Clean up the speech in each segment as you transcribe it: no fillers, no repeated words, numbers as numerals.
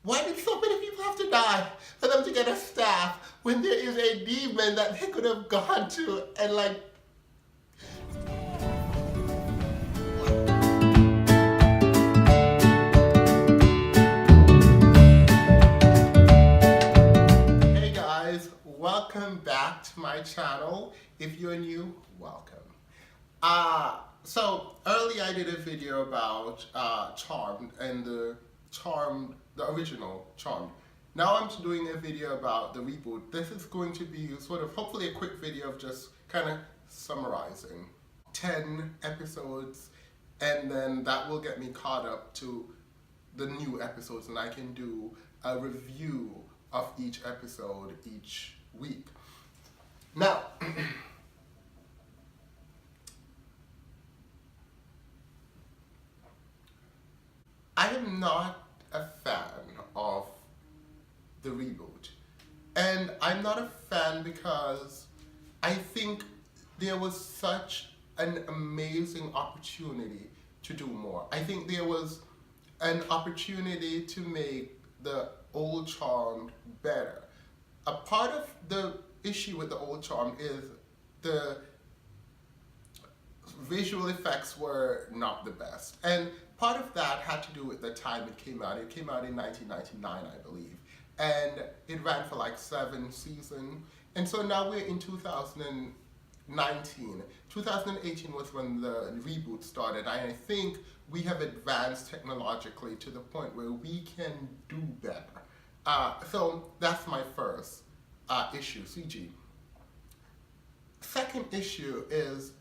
Why did so many people have to die for them to get a staff when there is a demon that they could have gone to and like... Hey guys, welcome back to my channel. If you're new, welcome. So earlier I did a video about Charmed and the original Charmed. Now I'm doing a video about the reboot. This is going to be sort of hopefully a quick video of just kind of summarizing 10 episodes, and then that will get me caught up to the new episodes and I can do a review of each episode each week. Now, I am not a fan of the reboot. And I'm not a fan because I think there was such an amazing opportunity to do more. I think there was an opportunity to make the old Charmed better. A part of the issue with the old Charmed is the visual effects were not the best. And part of that had to do with the time it came out. It came out in 1999, I believe. And it ran for like 7 seasons. And so now we're in 2019. 2018 was when the reboot started. And I think we have advanced technologically to the point where we can do better. So that's my first issue, CG. Second issue is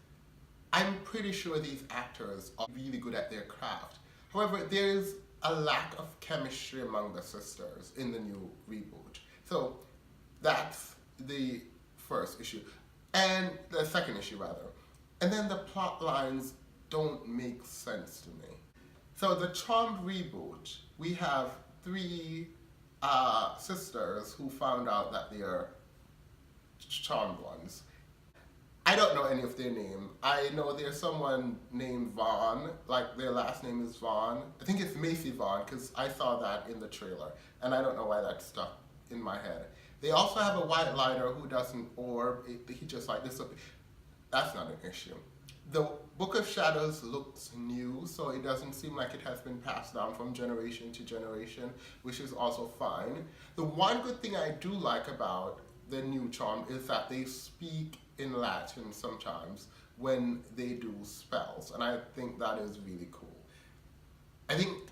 I'm pretty sure these actors are really good at their craft. However, there's a lack of chemistry among the sisters in the new reboot. So that's the first issue. And the second issue, rather. And then the plot lines don't make sense to me. So the Charmed reboot, we have 3 sisters who found out that they are charmed ones. I don't know any of their name. I know there's someone named Vaughn, like their last name is Vaughn. I think it's Macy Vaughn because I saw that in the trailer and I don't know why that stuck in my head. They also have a whitelighter who doesn't orb, he just like this. That's not an issue. The Book of Shadows looks new, so it doesn't seem like it has been passed down from generation to generation, which is also fine. The one good thing I do like about the new Charmed is that they speak in Latin sometimes when they do spells, and I think that is really cool. I think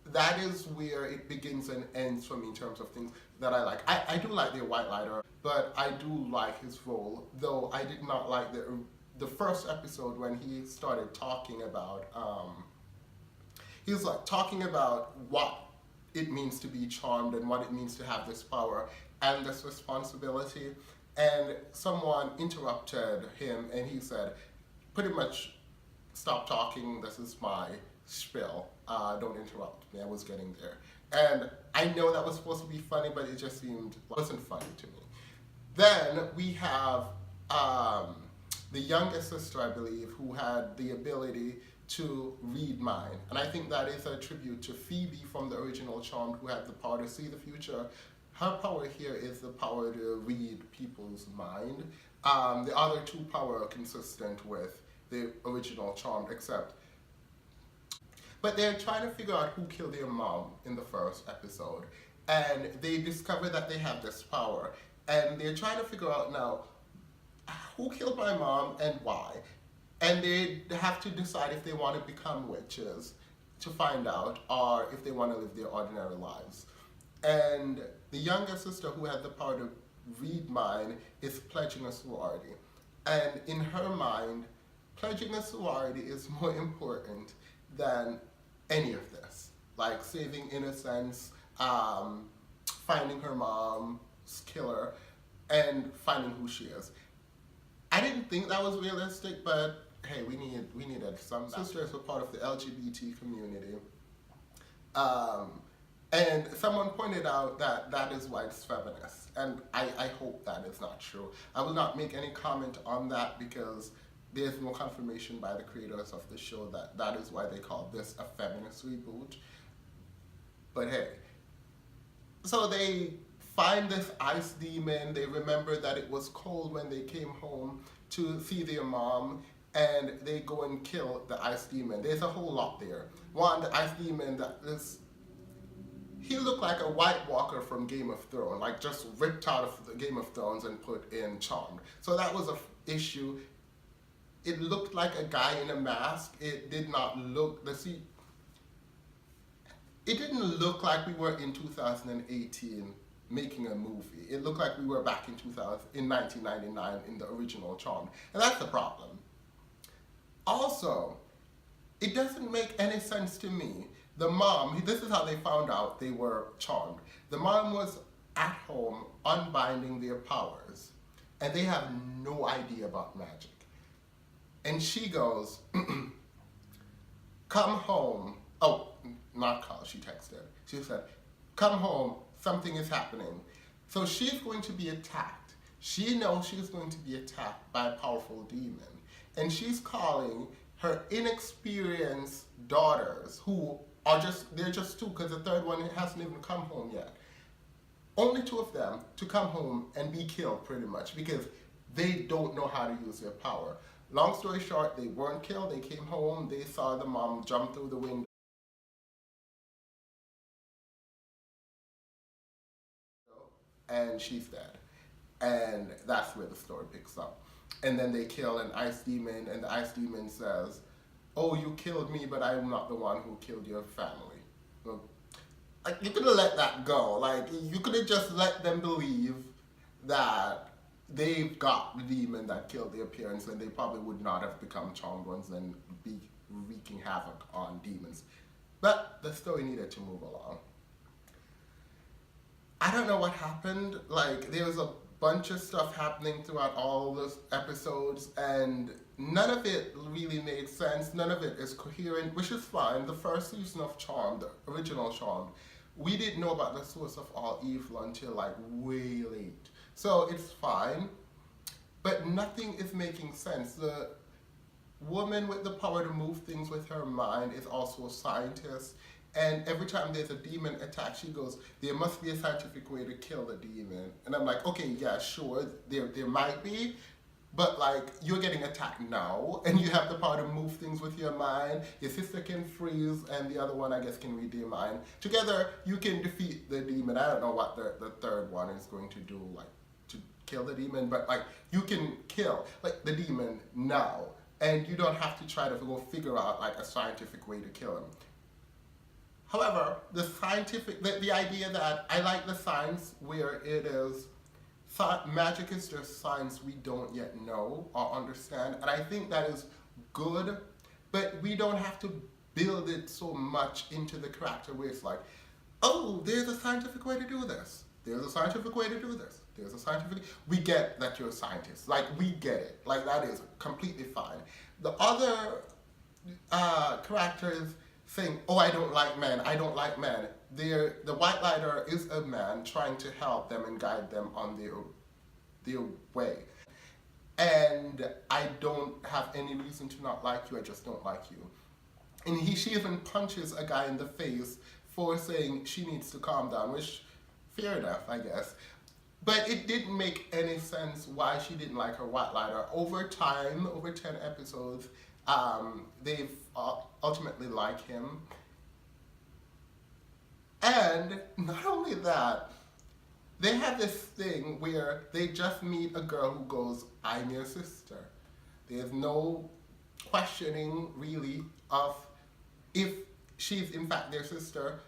that is where it begins and ends for me in terms of things that I like. I do like the whitelighter, but I do like his role, though I did not like the first episode when he started talking about, he was like talking about what it means to be charmed and what it means to have this power and this responsibility. And someone interrupted him and he said, pretty much, stop talking, this is my spiel, don't interrupt me, I was getting there. And I know that was supposed to be funny, but it just wasn't funny to me. Then we have the youngest sister, I believe, who had the ability to read mind. And I think that is a tribute to Phoebe from the original Charmed, who had the power to see the future. Her power here is the power to read people's mind. The other 2 powers are consistent with the original Charmed, but they're trying to figure out who killed their mom in the first episode. And they discover that they have this power. And they're trying to figure out now, who killed my mom and why? And they have to decide if they want to become witches to find out, or if they want to live their ordinary lives. And the younger sister who had the power to read mind is pledging a sorority. And in her mind, pledging a sorority is more important than any of this. Like saving innocence, finding her mom's killer, and finding who she is. I didn't think that was realistic, but hey, we needed some. Sisters were part of the LGBT community. And someone pointed out that that is why it's feminist, and I hope that is not true. I will not make any comment on that because there's no confirmation by the creators of the show that that is why they call this a feminist reboot. But hey, So they find this ice demon. They remember that it was cold when they came home to see their mom, and they go and kill the ice demon. There's a whole lot there. One, the ice demon that is, he looked like a White Walker from Game of Thrones, like just ripped out of the Game of Thrones and put in Charmed. So that was a issue. It looked like a guy in a mask. It did not look, it didn't look like we were in 2018 making a movie. It looked like we were back in 1999 in the original Charmed. And that's the problem. Also, it doesn't make any sense to me. The mom, this is how they found out they were charmed. The mom was at home unbinding their powers, and they have no idea about magic. And she goes, come home. Oh, not call, she texted. She said, come home, something is happening. So she's going to be attacked. She knows she's going to be attacked by a powerful demon. And she's calling her inexperienced daughters, who are they're just two, because the third one hasn't even come home yet. Only two of them to come home and be killed, pretty much, because they don't know how to use their power. Long story short, they weren't killed. They came home, they saw the mom jump through the window, and she's dead. And that's where the story picks up. And then they kill an ice demon, and the ice demon says, oh, you killed me, but I'm not the one who killed your family. Well, like, you could have let that go. Like, you could have just let them believe that they've got the demon that killed their parents, and they probably would not have become charmed ones and be wreaking havoc on demons. But the story needed to move along. I don't know what happened. Like, there was a bunch of stuff happening throughout all the episodes, and none of it really made sense. None of it is coherent, which is fine. The first season of Charmed, the original Charmed, we didn't know about the source of all evil until like way late. So it's fine, but nothing is making sense. The woman with the power to move things with her mind is also a scientist. And every time there's a demon attack, she goes, there must be a scientific way to kill the demon. And I'm like, okay, yeah, sure, there might be, but like, you're getting attacked now, and you have the power to move things with your mind. Your sister can freeze, and the other one, I guess, can read your mind. Together, you can defeat the demon. I don't know what the third one is going to do, like, to kill the demon, but like, you can kill, like, the demon now, and you don't have to try to go figure out, like, a scientific way to kill him. However, the idea that I like the science where it is, magic is just science we don't yet know or understand, and I think that is good, but we don't have to build it so much into the character where it's like, oh, there's a scientific way to do this. There's a scientific way to do this. There's a scientific, we get that you're a scientist. Like, we get it. Like, that is completely fine. The other characters saying, oh, I don't like men, I don't like men. The whitelighter is a man trying to help them and guide them on their way. And I don't have any reason to not like you, I just don't like you. And she even punches a guy in the face for saying she needs to calm down, which, fair enough, I guess. But it didn't make any sense why she didn't like her whitelighter. Over time, over 10 episodes, they've ultimately like him. And not only that, they have this thing where they just meet a girl who goes, I'm your sister. There's no questioning really of if she's in fact their sister.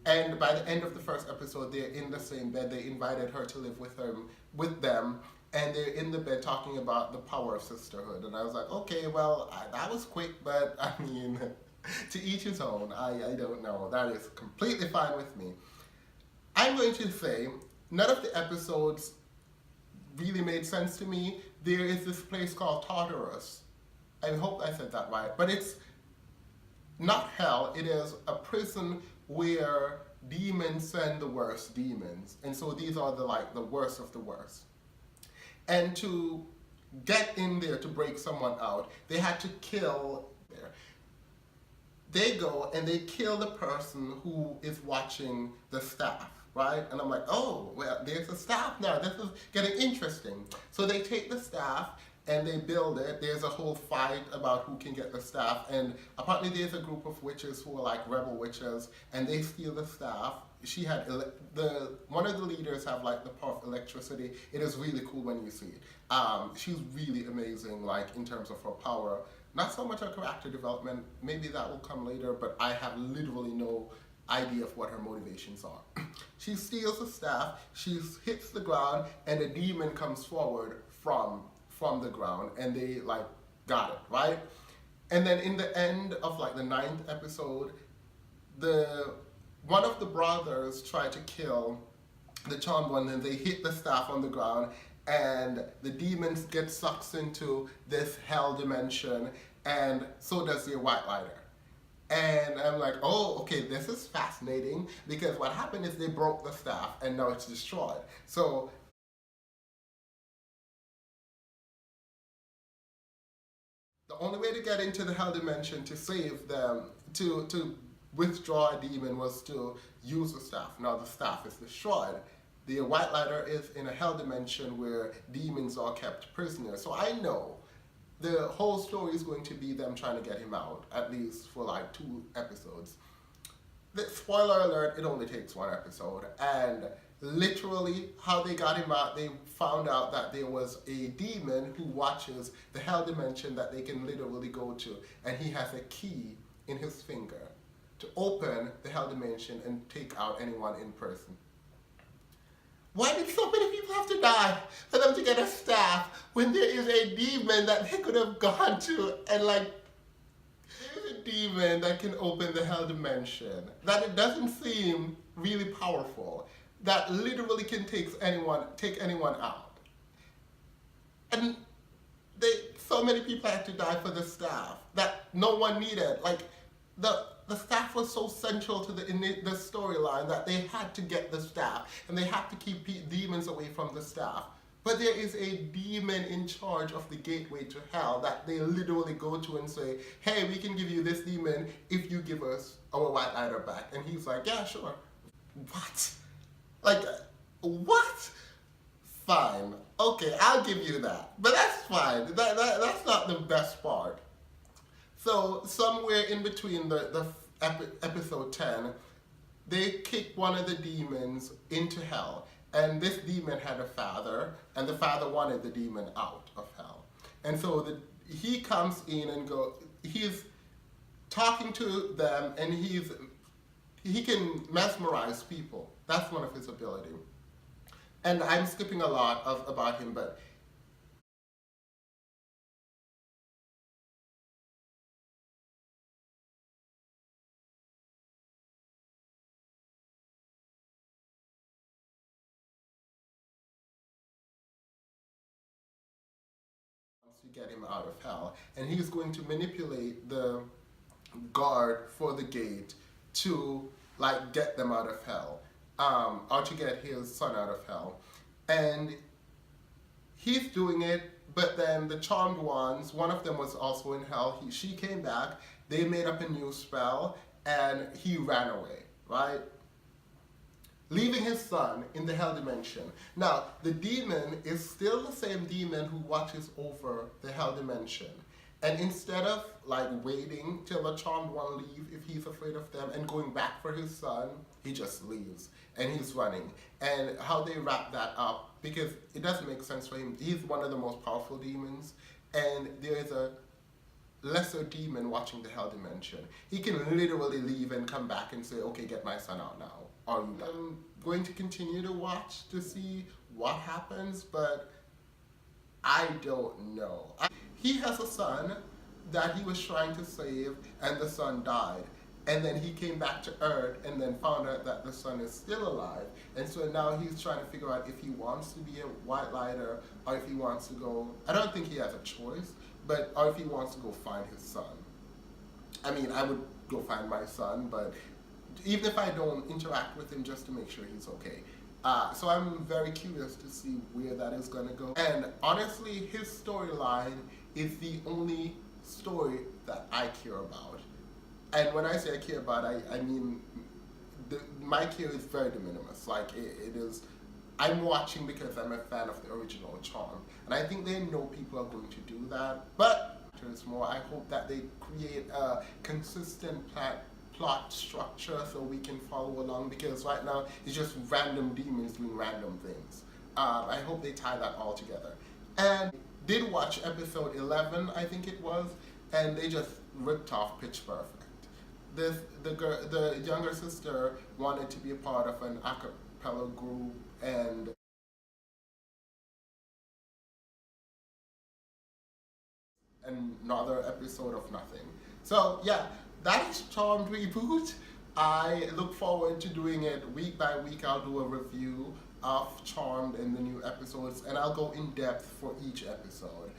And by the end of the first episode, they're in the same bed. They invited her to live with them, and they're in the bed talking about the power of sisterhood. And I was like, okay, well, that was quick, but I mean, to each his own. I don't know. That is completely fine with me. I'm going to say none of the episodes really made sense to me. There is this place called Tartarus. I hope I said that right. But it's not hell. It is a prison where demons send the worst demons. And so these are the worst of the worst. And to get in there to break someone out, they had to kill there. they go and they kill the person who is watching the staff, right? And I'm like, oh, well, there's a staff now. This is getting interesting. So they take the staff and they build it. There's a whole fight about who can get the staff. And apparently there's a group of witches who are like rebel witches, and they steal the staff. She had one of the leaders have like the power of electricity. It is really cool when you see it. She's really amazing, like in terms of her power. Not so much her character development, maybe that will come later, but I have literally no idea of what her motivations are. She steals the staff, she hits the ground, and a demon comes forward from the ground, and they like got it, right? And then in the end of like the 9th episode, one of the brothers tried to kill the charmed one, and they hit the staff on the ground, and the demons get sucked into this hell dimension, and so does the whitelighter. And I'm like, oh, okay, this is fascinating, because what happened is they broke the staff and now it's destroyed. So the only way to get into the hell dimension to save them, to withdraw a demon, was to use the staff. Now the staff is destroyed. The whitelighter is in a hell dimension where demons are kept prisoners. So I know the whole story is going to be them trying to get him out, at least for like 2 episodes. The spoiler alert, it only takes 1 episode. And literally how they got him out, they found out that there was a demon who watches the hell dimension that they can literally go to. And he has a key in his finger to open the hell dimension and take out anyone in person. Why did so many people have to die for them to get a staff when there is a demon that they could have gone to, and like, there's a demon that can open the hell dimension, that it doesn't seem really powerful, that literally can take anyone out. And so many people had to die for the staff that no one needed. Like, the staff was so central to the storyline that they had to get the staff, and they had to keep demons away from the staff. But there is a demon in charge of the gateway to hell that they literally go to and say, hey, we can give you this demon if you give us our whitelighter back. And he's like, yeah, sure. What? Like, what? Fine. Okay, I'll give you that. But that's fine. That's not the best part. So somewhere in between the episode 10, they kicked one of the demons into hell. And this demon had a father, and the father wanted the demon out of hell. And so he comes in and he's talking to them, and he can mesmerize people. That's one of his abilities. And I'm skipping a lot about him, but to get him out of hell. And he's going to manipulate the guard for the gate to like get them out of hell, or to get his son out of hell. And he's doing it, but then the charmed ones, one of them was also in hell. She came back, they made up a new spell, and he ran away, right? Leaving his son in the hell dimension. Now, the demon is still the same demon who watches over the hell dimension. And instead of like waiting till the charmed one leave if he's afraid of them and going back for his son, he just leaves and he's running. And how they wrap that up, because it doesn't make sense for him. He's one of the most powerful demons, and there is a lesser demon watching the hell dimension. He can literally leave and come back and say, okay, get my son out now. I'm going to continue to watch to see what happens, but I don't know. He has a son that he was trying to save, and the son died. And then he came back to Earth and then found out that the son is still alive. And so now he's trying to figure out if he wants to be a whitelighter or if he wants to go, I don't think he has a choice, but or if he wants to go find his son. I mean, I would go find my son, but even if I don't, interact with him just to make sure he's okay. So I'm very curious to see where that is going to go. And honestly, his storyline is the only story that I care about. And when I say I care about, I mean my care is very de minimis. Like it is, I'm watching because I'm a fan of the original Charm, and I think they know people are going to do that. But there's more. I hope that they create a consistent plot structure so we can follow along, because right now it's just random demons doing random things. I hope they tie that all together. And did watch episode 11, I think it was, and they just ripped off Pitch Perfect. The younger sister wanted to be a part of an a cappella group, and another episode of nothing. So yeah, that is Charmed Reboot. I look forward to doing it week by week. I'll do a review of Charmed and the new episodes, and I'll go in depth for each episode.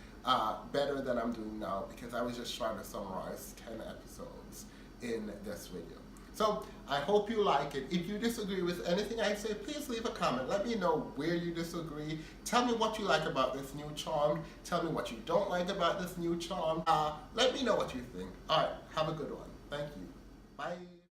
Better than I'm doing now, because I was just trying to summarize 10 episodes in this video. So I hope you like it. If you disagree with anything I say, please leave a comment. Let me know where you disagree. Tell me what you like about this new Charm. Tell me what you don't like about this new Charm. Let me know what you think. Alright, have a good one. Thank you. Bye.